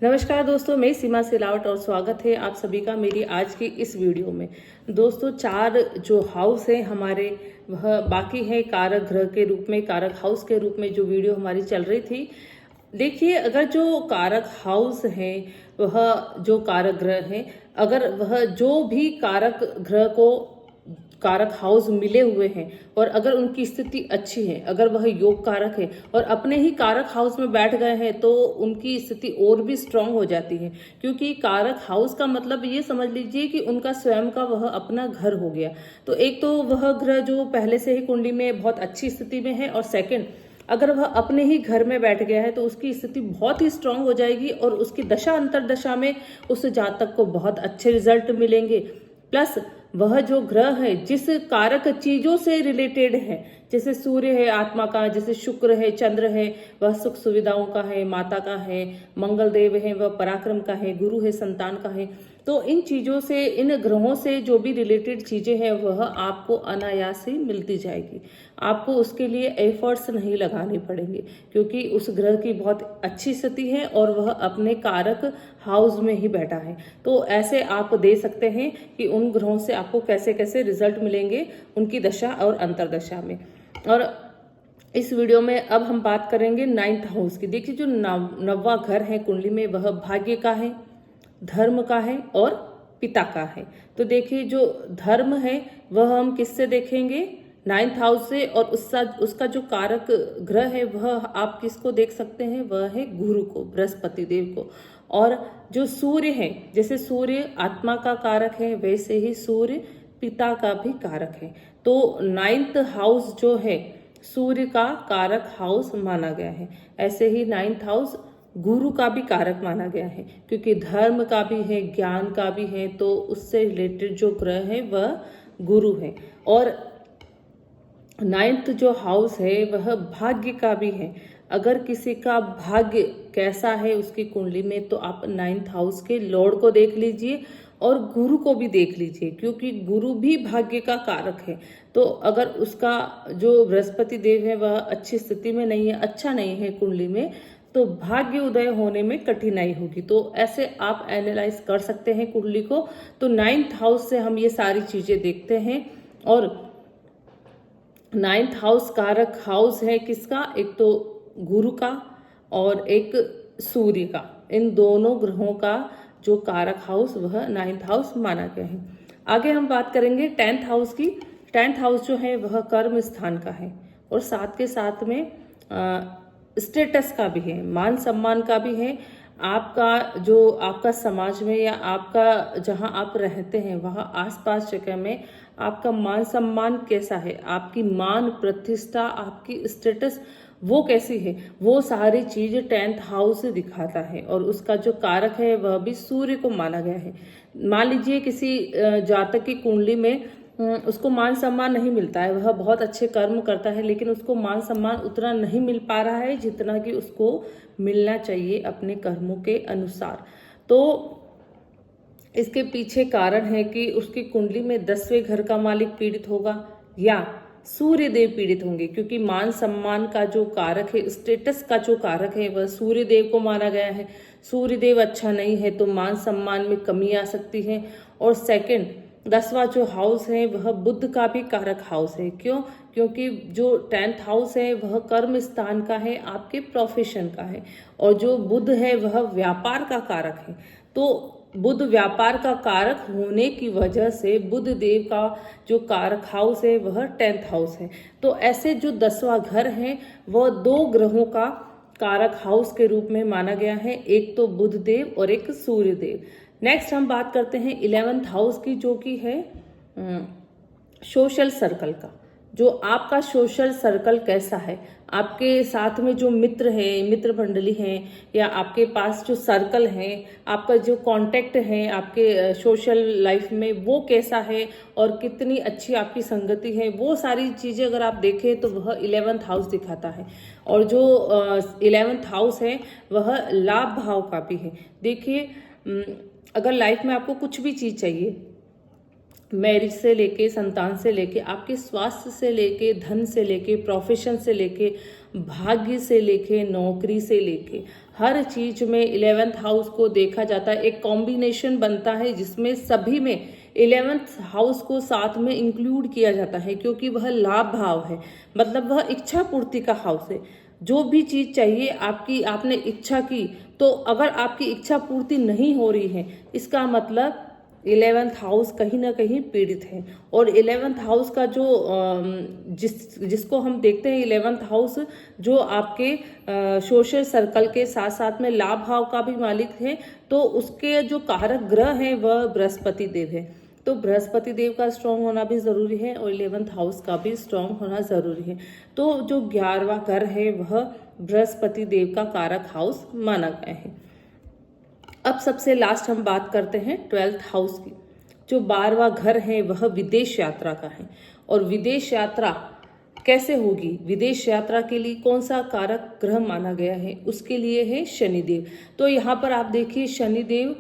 नमस्कार दोस्तों, मैं सीमा सिलावट और स्वागत है आप सभी का मेरी आज की इस वीडियो में। दोस्तों, 4 जो हाउस है हमारे, वह बाकी है कारक ग्रह के रूप में, कारक हाउस के रूप में जो वीडियो हमारी चल रही थी। देखिए, अगर जो कारक हाउस है, वह जो कारक ग्रह है, अगर वह जो भी कारक ग्रह को कारक हाउस मिले हुए हैं और अगर उनकी स्थिति अच्छी है, अगर वह योग कारक है और अपने ही कारक हाउस में बैठ गए हैं, तो उनकी स्थिति और भी स्ट्रांग हो जाती है। क्योंकि कारक हाउस का मतलब ये समझ लीजिए कि उनका स्वयं का वह अपना घर हो गया। तो एक तो वह ग्रह जो पहले से ही कुंडली में बहुत अच्छी स्थिति में है, और सेकंड, अगर वह अपने ही घर में बैठ गया है तो उसकी स्थिति बहुत ही स्ट्रांग हो जाएगी और उसकी दशा अंतरदशा में उस जातक को बहुत अच्छे रिजल्ट मिलेंगे। प्लस वह जो ग्रह है जिस कारक चीजों से रिलेटेड है, जैसे सूर्य है आत्मा का, जैसे शुक्र है, चंद्र है, वह सुख सुविधाओं का है, माता का है, मंगल देव है वह पराक्रम का है, गुरु है संतान का है। तो इन चीजों से, इन ग्रहों से जो भी रिलेटेड चीजें हैं वह आपको अनायास ही मिलती जाएगी। आपको उसके लिए एफर्ट्स नहीं लगाने पड़ेंगे, क्योंकि उस ग्रह की बहुत अच्छी स्थिति है और वह अपने कारक हाउस में ही बैठा है। तो ऐसे आप दे सकते हैं कि उन ग्रहों से आपको कैसे कैसे रिजल्ट मिलेंगे उनकी दशा और अंतरदशा में। और इस वीडियो में अब हम बात करेंगे 9th हाउस की। देखिए, जो नौवां घर है कुंडली में, वह भाग्य का है, धर्म का है और पिता का है। तो देखिए, जो धर्म है वह हम किससे देखेंगे? 9th हाउस से। और उसका जो कारक ग्रह है वह आप किसको देख सकते हैं? वह है गुरु को, बृहस्पति देव को। और जो सूर्य है, जैसे सूर्य आत्मा का कारक है, वैसे ही सूर्य पिता का भी कारक है। तो 9th हाउस जो है सूर्य का कारक हाउस माना गया है। ऐसे ही 9th हाउस गुरु का भी कारक माना गया है, क्योंकि धर्म का भी है, ज्ञान का भी है। तो उससे रिलेटेड जो ग्रह है वह गुरु है। और 9th जो हाउस है वह भाग्य का भी है। अगर किसी का भाग्य कैसा है उसकी कुंडली में, तो आप 9th हाउस के लॉर्ड को देख लीजिए और गुरु को भी देख लीजिए, क्योंकि गुरु भी भाग्य का कारक है। तो अगर उसका जो बृहस्पति देव है वह अच्छी स्थिति में नहीं है, अच्छा नहीं है कुंडली में, तो भाग्य उदय होने में कठिनाई होगी। तो ऐसे आप एनालाइज कर सकते हैं कुंडली को। तो 9th हाउस से हम ये सारी चीजें देखते हैं। और 9th हाउस कारक हाउस है किसका? एक तो गुरु का और एक सूर्य का। इन दोनों ग्रहों का जो कारक हाउस वह 9th हाउस माना गया है। आगे हम बात करेंगे 10th हाउस की। 10th हाउस जो है वह कर्म स्थान का है और साथ के साथ में स्टेटस का भी है, मान सम्मान का भी है। आपका समाज में या आपका जहां आप रहते हैं वहां आसपास जगह में आपका मान सम्मान कैसा है, आपकी मान प्रतिष्ठा, आपकी स्टेटस वो कैसी है, वो सारी चीज 10th हाउस दिखाता है। और उसका जो कारक है वह भी सूर्य को माना गया है। मान लीजिए किसी जातक की कुंडली में उसको मान सम्मान नहीं मिलता है, वह बहुत अच्छे कर्म करता है, लेकिन उसको मान सम्मान उतना नहीं मिल पा रहा है जितना कि उसको मिलना चाहिए अपने कर्मों के अनुसार। तो इसके पीछे कारण है कि उसकी कुंडली में 10वें घर का मालिक पीड़ित होगा या सूर्य देव पीड़ित होंगे, क्योंकि मान सम्मान का जो कारक है, स्टेटस का जो कारक है वह सूर्य देव को माना गया है। सूर्य देव अच्छा नहीं है तो मान सम्मान में कमी आ सकती है। और सेकंड, 10वां जो हाउस है वह बुध का भी कारक हाउस है। क्यों? क्योंकि जो 10th हाउस है वह कर्म स्थान का है, आपके प्रोफेशन का है। और जो बुध है वह व्यापार का कारक है। तो बुध व्यापार का कारक होने की वजह से बुध देव का जो कारक हाउस है वह 10th हाउस है। तो ऐसे जो 10वां घर है वह 2 ग्रहों का कारक हाउस के रूप में माना गया है, एक तो बुध देव और एक सूर्य देव। नेक्स्ट हम बात करते हैं 11th हाउस की, जो कि है सोशल सर्कल का। जो आपका सोशल सर्कल कैसा है, आपके साथ में जो मित्र है, मित्र मंडली है, या आपके पास जो सर्कल है, आपका जो कांटेक्ट है आपके सोशल लाइफ में, वो कैसा है और कितनी अच्छी आपकी संगति है, वो सारी चीजें अगर आप देखें तो वह 11th हाउस दिखाता है। और जो 11th हाउस है वह लाभ भाव का भी है। देखिए, अगर लाइफ में आपको कुछ भी चीज चाहिए, मैरिज से लेके, संतान से लेके, आपके स्वास्थ्य से लेके, धन से लेके, प्रोफेशन से लेके, भाग्य से लेके, नौकरी से लेके, हर चीज में 11th हाउस को देखा जाता है। एक कॉम्बिनेशन बनता है जिसमें सभी में 11th हाउस को साथ में इंक्लूड किया जाता है, क्योंकि वह लाभ भाव है, मतलब वह इच्छा पूर्ति का हाउस है। जो भी चीज चाहिए आपकी, आपने इच्छा की, तो अगर आपकी इच्छा पूर्ति नहीं हो रही है, इसका मतलब 11th हाउस कहीं ना कहीं पीड़ित है। और 11th हाउस का जो जिसको हम देखते हैं 11th हाउस, जो आपके सोशल सर्कल के साथ साथ में लाभ भाव का भी मालिक है, तो उसके जो कारक ग्रह हैं वह बृहस्पति देव है। तो बृहस्पति देव का स्ट्रांग होना भी जरूरी है और 11th हाउस का भी स्ट्रांग होना जरूरी है। तो जो 11वां घर है वह बृहस्पति देव का कारक हाउस माना गया है। अब सबसे लास्ट हम बात करते हैं 12th हाउस की। जो 12वां घर है वह विदेश यात्रा का है। और विदेश यात्रा कैसे होगी, विदेश यात्रा के लिए कौन सा कारक ग्रह माना गया है, उसके लिए है शनिदेव। तो यहाँ पर आप देखिए शनिदेव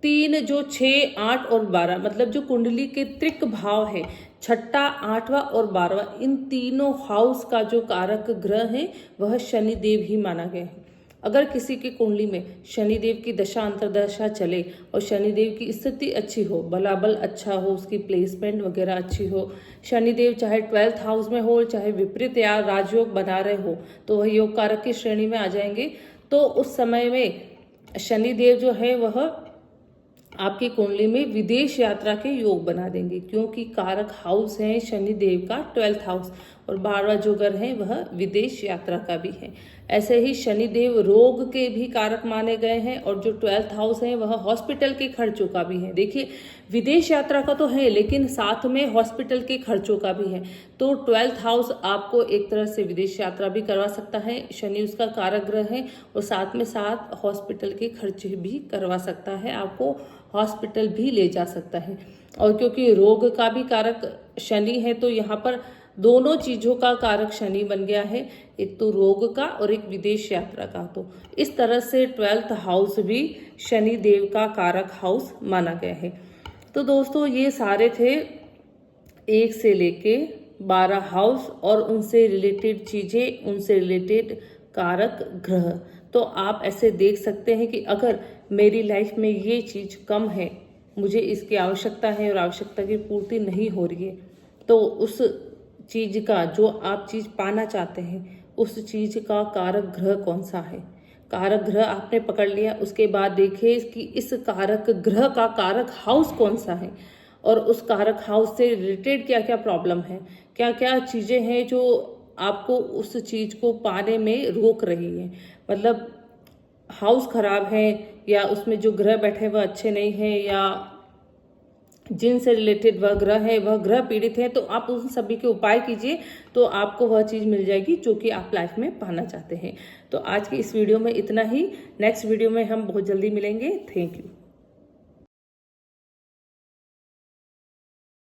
3, जो 6, 8 और 12, मतलब जो कुंडली के त्रिक भाव है, 6ठा, 8वां और 12वां, इन तीनों हाउस का जो कारक ग्रह है वह शनिदेव ही माना गया है। अगर किसी की कुंडली में शनिदेव की दशा अंतरदशा चले और शनिदेव की स्थिति अच्छी हो, बलाबल अच्छा हो, उसकी प्लेसमेंट वगैरह अच्छी हो, शनिदेव चाहे 12th हाउस में हो, चाहे विपरीत या राजयोग बना रहे हो, तो वह योग कारक की श्रेणी में आ जाएंगे। तो उस समय में शनिदेव जो है वह आपकी कुंडली में विदेश यात्रा के योग बना देंगे, क्योंकि कारक हाउस है शनिदेव का 12th हाउस, और 12वां जो घर है वह विदेश यात्रा का भी है। ऐसे ही शनिदेव रोग के भी कारक माने गए हैं, और जो 12th हाउस है वह हॉस्पिटल के खर्चों का भी है। देखिए विदेश यात्रा का तो है, लेकिन साथ में हॉस्पिटल के खर्चों का भी है। तो 12th हाउस आपको एक तरह से विदेश यात्रा भी करवा सकता है, शनि उसका कारक ग्रह है, और साथ में साथ हॉस्पिटल के खर्चे भी करवा सकता है, आपको हॉस्पिटल भी ले जा सकता है। और क्योंकि रोग का भी कारक शनि है, तो यहाँ पर दोनों चीजों का कारक शनि बन गया है, एक तो रोग का और एक विदेश यात्रा का। तो इस तरह से 12th हाउस भी शनि देव का कारक हाउस माना गया है। तो दोस्तों ये सारे थे 1 से लेके 12 हाउस और उनसे रिलेटेड चीजें, उनसे रिलेटेड कारक ग्रह। तो आप ऐसे देख सकते हैं कि अगर मेरी लाइफ में ये चीज कम है, मुझे इसकी आवश्यकता है और आवश्यकता की पूर्ति नहीं हो रही है, तो उस चीज का, जो आप चीज पाना चाहते हैं, उस चीज का कारक ग्रह कौन सा है। कारक ग्रह आपने पकड़ लिया, उसके बाद देखिए कि इस कारक ग्रह का कारक हाउस कौन सा है, और उस कारक हाउस से रिलेटेड क्या क्या प्रॉब्लम है, क्या क्या चीजें हैं जो आपको उस चीज को पाने में रोक रही है। मतलब हाउस खराब है, या उसमें जो ग्रह बैठे वह अच्छे नहीं है, या जिनसे रिलेटेड वह ग्रह है वह ग्रह पीड़ित है, तो आप उन सभी के उपाय कीजिए, तो आपको वह चीज मिल जाएगी जो कि आप लाइफ में पाना चाहते हैं। तो आज की इस वीडियो में इतना ही। नेक्स्ट वीडियो में हम बहुत जल्दी मिलेंगे। Thank you.